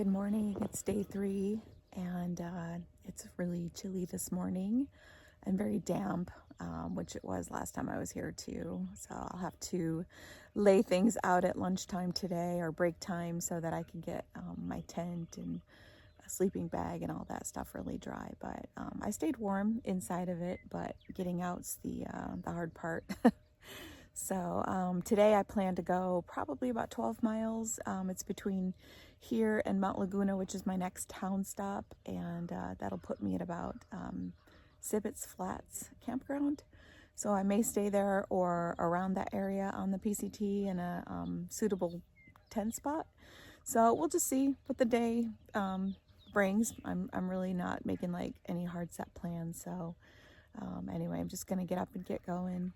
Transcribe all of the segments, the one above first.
Good morning. It's day 3 and it's really chilly this morning and very damp, which it was last time I was here too. So I'll have to lay things out at lunchtime today or break time so that I can get my tent and a sleeping bag and all that stuff really dry. But I stayed warm inside of it, but getting out's the hard part. So today I plan to go probably about 12 miles. It's between here and Mount Laguna, which is my next town stop, and that'll put me at about Sibbetts Flats campground. So I may stay there or around that area on the PCT in a suitable tent spot. So we'll just see what the day brings. I'm really not making like any hard set plans. So anyway, I'm just gonna get up and get going.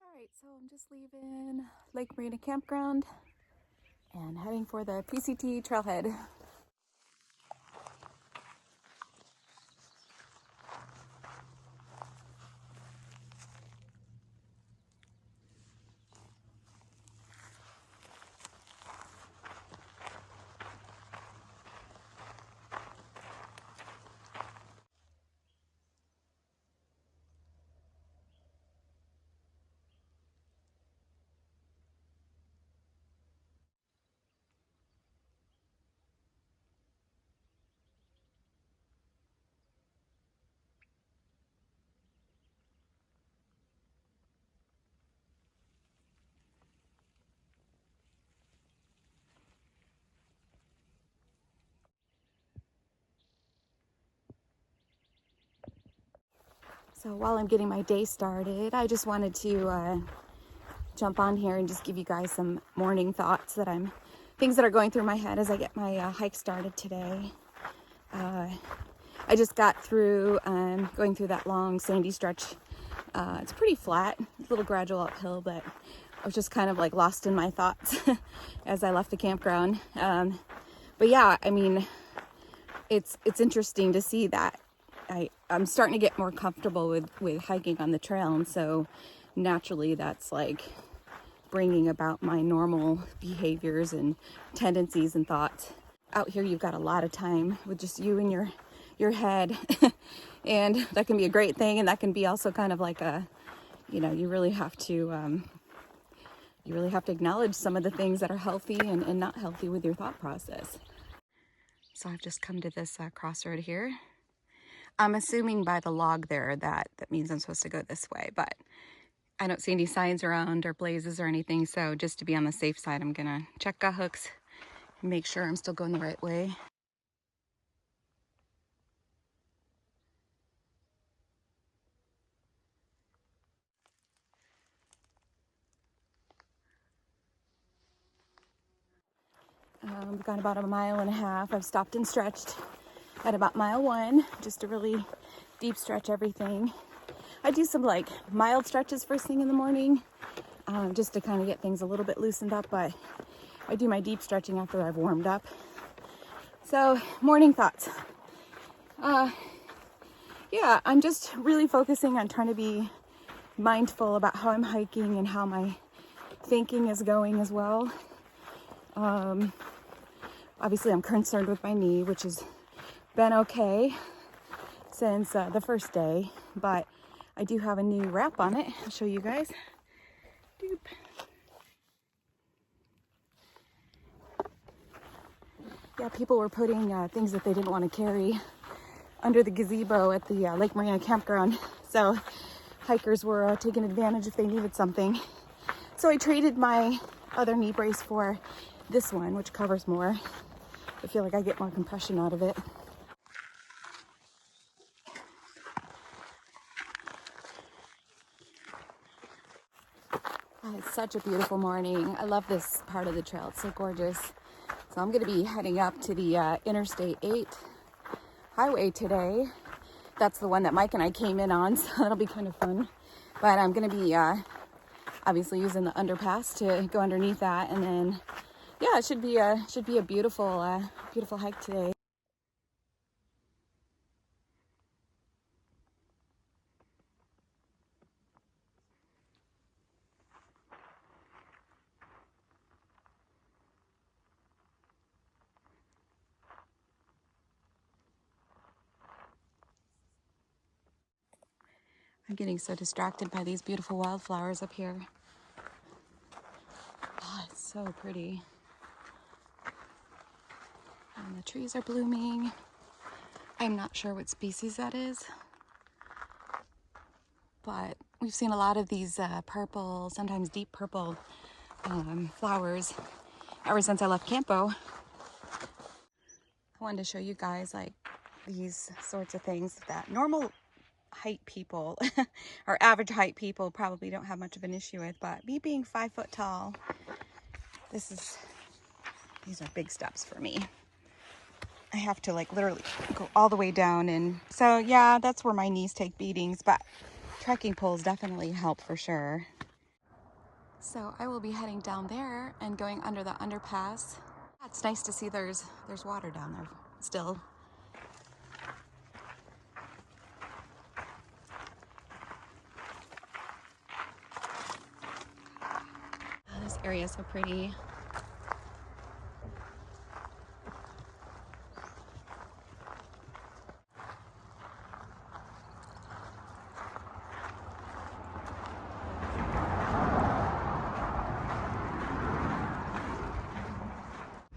Alright, so I'm just leaving Lake Marina Campground and heading for the PCT trailhead. So while I'm getting my day started, I just wanted to jump on here and just give you guys some morning thoughts things that are going through my head as I get my hike started today. I just got through going through that long sandy stretch. It's pretty flat, a little gradual uphill, but I was just kind of like lost in my thoughts as I left the campground. But yeah, I mean, it's interesting to see that I'm starting to get more comfortable with hiking on the trail, and so naturally that's like bringing about my normal behaviors and tendencies and thoughts. Out here you've got a lot of time with just you and your head and that can be a great thing, and that can be also kind of like you really have to acknowledge some of the things that are healthy and not healthy with your thought process. So I've just come to this crossroad here. I'm assuming by the log there that means I'm supposed to go this way, but I don't see any signs around or blazes or anything. So just to be on the safe side, I'm gonna check gut hooks and make sure I'm still going the right way. We've gone about 1.5 miles. I've stopped and stretched at about mile 1, just to really deep stretch everything. I do some like mild stretches first thing in the morning, just to kind of get things a little bit loosened up, but I do my deep stretching after I've warmed up. So morning thoughts. Yeah, I'm just really focusing on trying to be mindful about how I'm hiking and how my thinking is going as well. Obviously I'm concerned with my knee, which has been okay since the first day, but I do have a new wrap on it. I'll show you guys. Doop. Yeah, people were putting things that they didn't want to carry under the gazebo at the Lake Marina campground. So hikers were taking advantage if they needed something. So I traded my other knee brace for this one, which covers more. I feel like I get more compression out of it. It's such a beautiful morning. I love this part of the trail. It's so gorgeous. So I'm going to be heading up to the Interstate 8 highway today. That's the one that Mike and I came in on, so that'll be kind of fun. But I'm going to be obviously using the underpass to go underneath that, and then yeah, it should be a beautiful beautiful hike today. I'm getting so distracted by these beautiful wildflowers up here. Oh, it's so pretty. And the trees are blooming. I'm not sure what species that is, but we've seen a lot of these purple, sometimes deep purple flowers ever since I left Campo. I wanted to show you guys like these sorts of things that normal height people or average height people probably don't have much of an issue with, but me being 5 foot tall, these are big steps for me. I have to like literally go all the way down, and so yeah, that's where my knees take beatings, but trekking poles definitely help for sure. So I will be heading down there and going under the underpass. It's nice to see there's water down there still. Oh, this area is so pretty.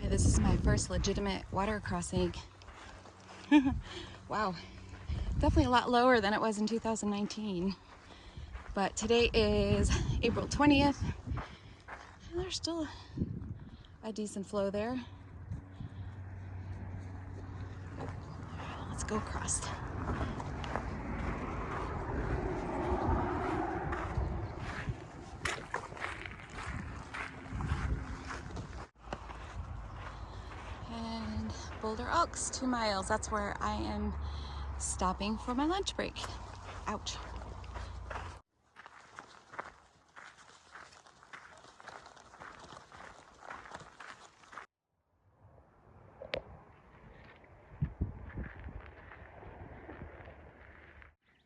This is my first legitimate water crossing. Wow, definitely a lot lower than it was in 2019. But today is April 20th. And there's still a decent flow there. Let's go across. And Boulder Oaks, 2 miles. That's where I am stopping for my lunch break. Ouch.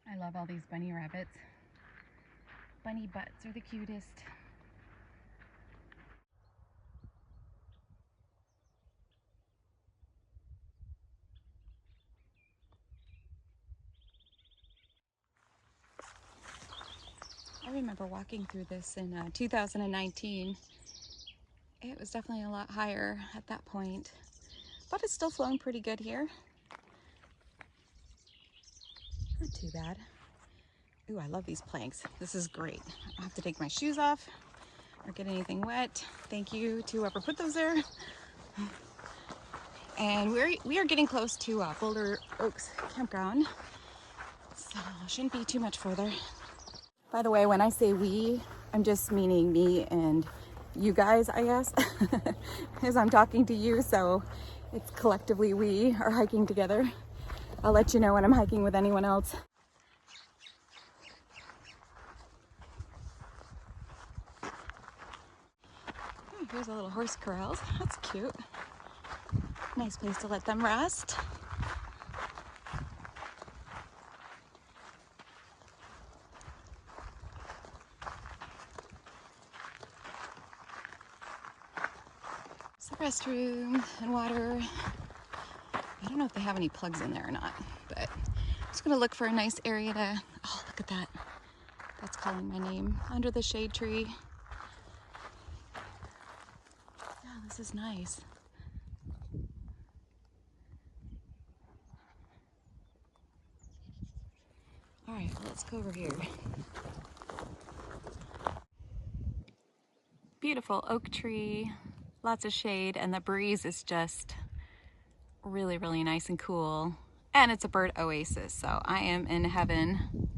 I love all these bunny rabbits. Bunny butts are the cutest. I remember walking through this in 2019. It was definitely a lot higher at that point, but it's still flowing pretty good here. Not too bad. Ooh, I love these planks. This is great. I don't have to take my shoes off or get anything wet. Thank you to whoever put those there. And we are getting close to Boulder Oaks campground, so shouldn't be too much further. By the way, when I say we, I'm just meaning me and you guys, I guess, as I'm talking to you, so it's collectively we are hiking together. I'll let you know when I'm hiking with anyone else. Oh, here's a little horse corrals. That's cute. Nice place to let them rest. Some restrooms and water. I don't know if they have any plugs in there or not, but I'm just gonna look for a nice area to, oh, look at that. That's calling my name under the shade tree. Yeah, this is nice. All right, well, let's go over here. Beautiful oak tree, lots of shade, and the breeze is just really, really nice and cool. And it's a bird oasis, so I am in heaven.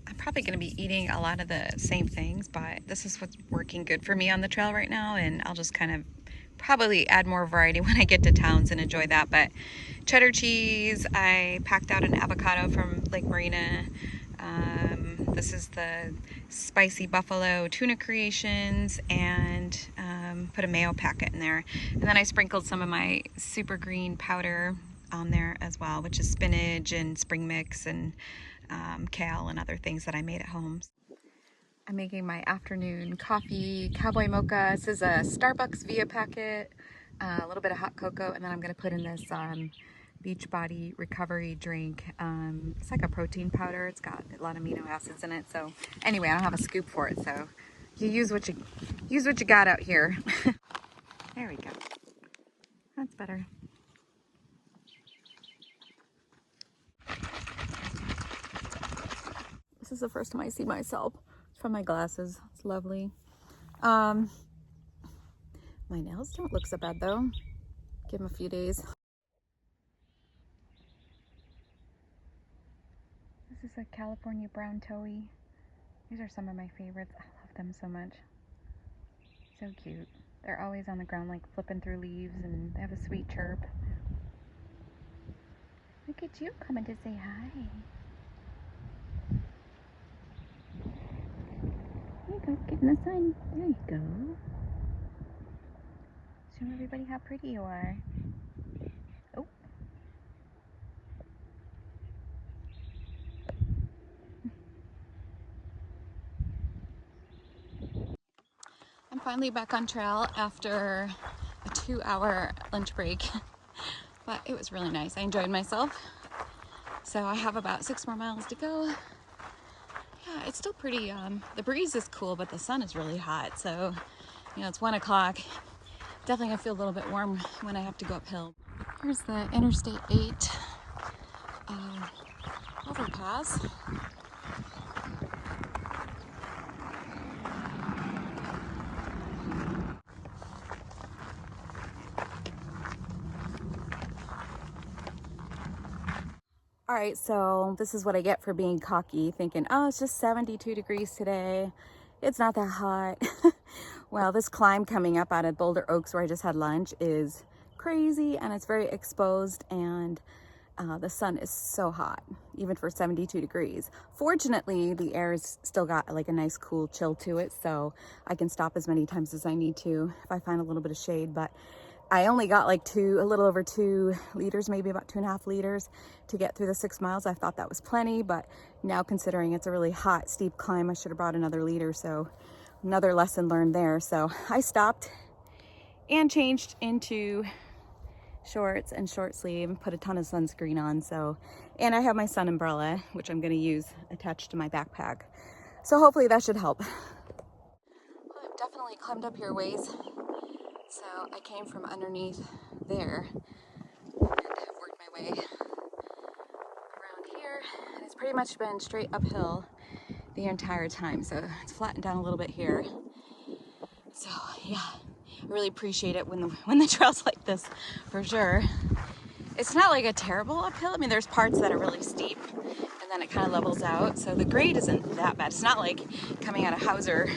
I'm probably going to be eating a lot of the same things, but this is what's working good for me on the trail right now, and I'll just kind of probably add more variety when I get to towns and enjoy that. But cheddar cheese, I packed out an avocado from Lake Marina. This is the spicy buffalo tuna creations, and put a mayo packet in there. And then I sprinkled some of my super green powder on there as well, which is spinach and spring mix and kale and other things that I made at home. I'm making my afternoon coffee, cowboy mocha. This is a Starbucks Via packet, a little bit of hot cocoa, and then I'm gonna put in this Beachbody recovery drink. It's like a protein powder. It's got a lot of amino acids in it. So anyway, I don't have a scoop for it, so you use what you got out here. There we go. That's better. This is the first time I see myself from my glasses. It's lovely. My nails don't look so bad though. Give them a few days. This is a California brown toey. These are some of my favorites. I love them so much. So cute. They're always on the ground like flipping through leaves, and they have a sweet chirp. Look at you coming to say hi. There you go, get in the sun. There you go. Show everybody how pretty you are. Oh. I'm finally back on trail after a 2-hour lunch break, but it was really nice. I enjoyed myself. So I have about 6 more miles to go. Yeah, it's still pretty, the breeze is cool, but the sun is really hot. So, you know, it's 1 o'clock. Definitely gonna feel a little bit warm when I have to go uphill. Here's the Interstate 8 overpass. All right, so this is what I get for being cocky, thinking, oh, it's just 72 degrees today. It's not that hot. Well, this climb coming up out of Boulder Oaks where I just had lunch is crazy, and it's very exposed, and the sun is so hot, even for 72 degrees. Fortunately, the air's still got like a nice cool chill to it, so I can stop as many times as I need to if I find a little bit of shade. But I only got like a little over 2 liters, maybe about 2.5 liters to get through the 6 miles. I thought that was plenty, but now considering it's a really hot, steep climb, I should have brought another liter. So another lesson learned there. So I stopped and changed into shorts and short sleeve, put a ton of sunscreen on. So, and I have my sun umbrella, which I'm gonna use attached to my backpack. So hopefully that should help. Well, I've definitely climbed up here ways. So I came from underneath there and have worked my way around here, and it's pretty much been straight uphill the entire time. So it's flattened down a little bit here. So yeah, I really appreciate it when the trail's like this, for sure. It's not like a terrible uphill. I mean, there's parts that are really steep, and then it kind of levels out. So the grade isn't that bad. It's not like coming out of Hauser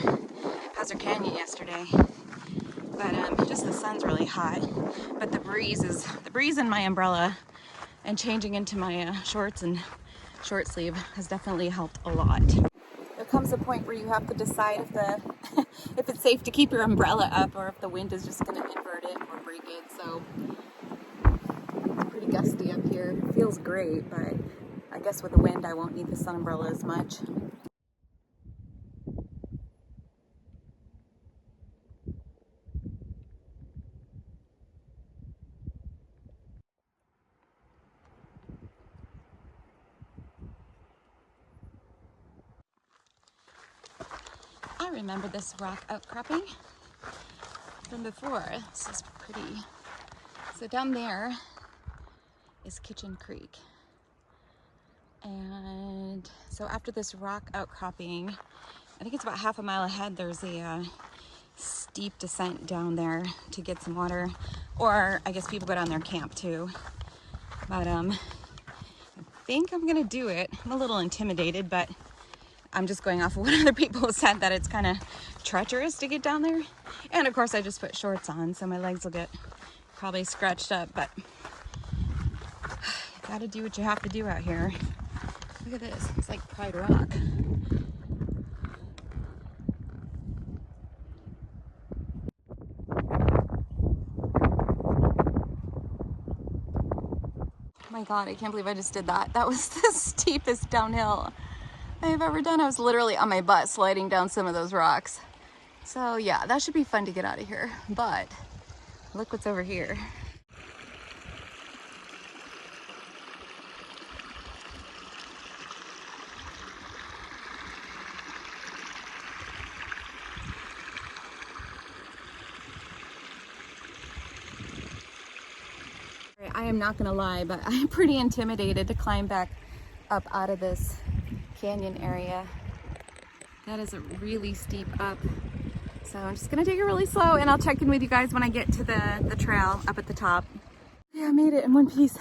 Canyon yesterday. But just the sun's really hot. But the breeze in my umbrella and changing into my shorts and short sleeve has definitely helped a lot. There comes a point where you have to decide if it's safe to keep your umbrella up or if the wind is just going to invert it or break it. So it's pretty gusty up here. It feels great, but I guess with the wind I won't need the sun umbrella as much. I remember this rock outcropping from before. This is pretty. So down there is Kitchen Creek. And so after this rock outcropping, I think it's about half a mile ahead, there's a steep descent down there to get some water. Or I guess people go down there and camp too. But I think I'm gonna do it. I'm a little intimidated, but I'm just going off of what other people have said, that it's kind of treacherous to get down there. And of course I just put shorts on, so my legs will get probably scratched up, but you gotta do what you have to do out here. Look at this, it's like Pride Rock. Oh my God, I can't believe I just did that. That was the steepest downhill I've ever done. I was literally on my butt sliding down some of those rocks. So yeah, that should be fun to get out of here. But look what's over here. I am not gonna lie, but I'm pretty intimidated to climb back up out of this canyon area. That is a really steep up. So I'm just gonna take it really slow, and I'll check in with you guys when I get to the trail up at the top. Yeah, I made it in one piece.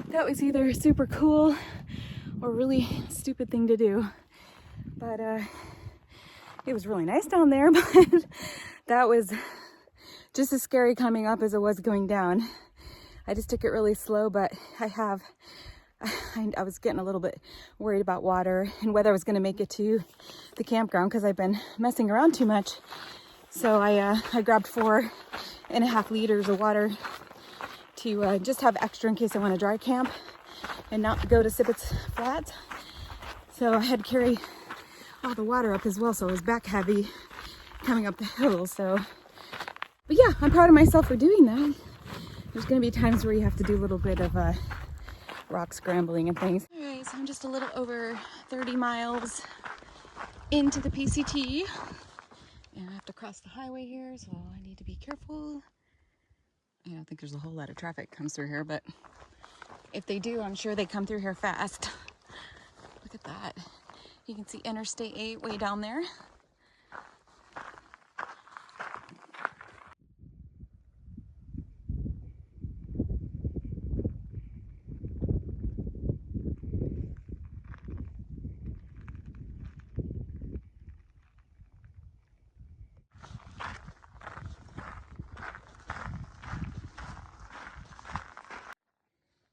That was either super cool or really stupid thing to do. But it was really nice down there, but that was just as scary coming up as it was going down. I just took it really slow, but I was getting a little bit worried about water and whether I was gonna make it to the campground because I've been messing around too much. So I grabbed 4.5 liters of water to just have extra in case I want to dry camp and not go to Sippett's Flats. So I had to carry all the water up as well, so it was back heavy coming up the hill. So, but yeah, I'm proud of myself for doing that. There's gonna be times where you have to do a little bit of rock scrambling and things. All right, so I'm just a little over 30 miles into the PCT. And I have to cross the highway here, so I need to be careful. I don't think there's a whole lot of traffic comes through here, but if they do, I'm sure they come through here fast. Look at that. You can see Interstate 8 way down there.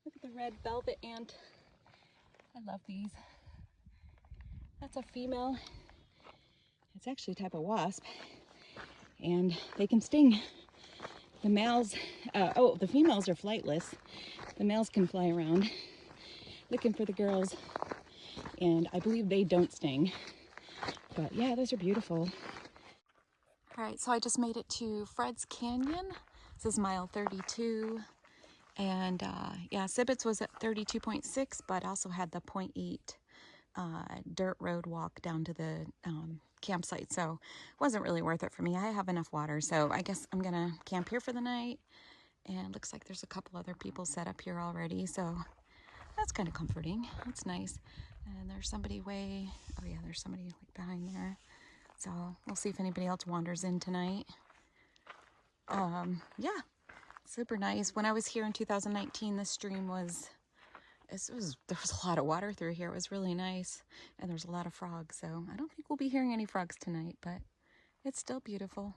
Look at the red velvet ant. I love these. That's a female. It's actually a type of wasp, and they can sting. The males, the females are flightless. The males can fly around looking for the girls, and I believe they don't sting. But yeah, those are beautiful. All right, so I just made it to Fred's Canyon. This is mile 32. And yeah, Sibbett's was at 32.6, but also had the 0.8 dirt road walk down to the campsite. So it wasn't really worth it for me. I have enough water, so I guess I'm gonna camp here for the night. And it looks like there's a couple other people set up here already, so that's kind of comforting. That's nice. And there's somebody there's somebody like behind there. So we'll see if anybody else wanders in tonight. Yeah, super nice. When I was here in 2019, the stream there was a lot of water through here. It was really nice, and there's a lot of frogs. So I don't think we'll be hearing any frogs tonight, but it's still beautiful.